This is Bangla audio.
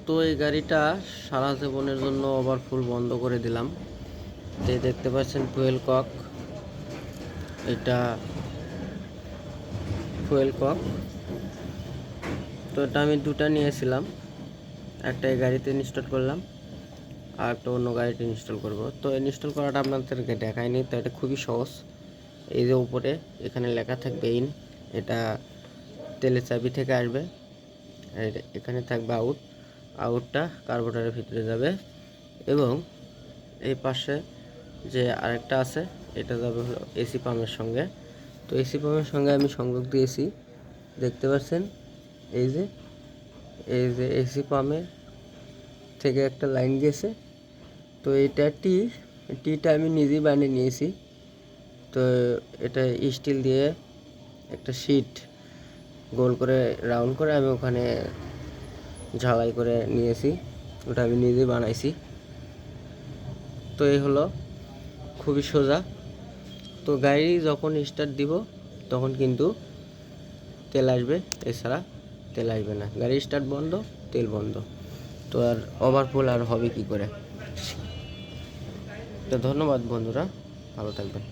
তো এই গাড়িটা সারা জীবনের জন্য ওভারফুল বন্ধ করে দিলাম। তো এই দেখতে পাচ্ছেন ফুয়েল কক, এটা ফুয়েল কক। তো এটা আমি দুটা নিয়েছিলাম, একটা এই গাড়িতে ইনস্টল করলাম আর একটা অন্য গাড়িতে ইনস্টল করব। তো ইনস্টল করাটা আপনাদেরকে দেখায়নি, তো এটা খুবই সহজ। এই যে উপরে এখানে লেখা থাকবে ইন, এটা তেলের চাবি থেকে আসবে। আর এখানে থাকবে আউট, আউটটা কার্বোরেটরের ভিতরে যাবে। এবং এই পাশে যে আরেকটা আছে এটা যাবে হলো এসি পাম্পের সঙ্গে। তো এসি পাম্পের সঙ্গে আমি সংযোগ দিয়েছি, দেখতে পাচ্ছেন। এই যে এসি পাম্পের থেকে একটা লাইন গেছে। তো এটা টিটা আমি নিজেই বানিয়ে নিয়েছি। তো এটা স্টিল দিয়ে একটা শিট গোল করে রাউন্ড করে আমি ওখানে ঝালাই করে নিয়েছি, ওটা আমি নিজেই বানাইছি। তো এই হলো, খুবই সোজা। তো গাড়ি যখন স্টার্ট দিব তখন কিন্তু তেল আসবে, এছাড়া তেল আসবে না। গাড়ি স্টার্ট বন্ধ, তেল বন্ধ। তো আর ওভারফুল আর হবে কি করে। তো ধন্যবাদ বন্ধুরা, ভালো থাকবেন।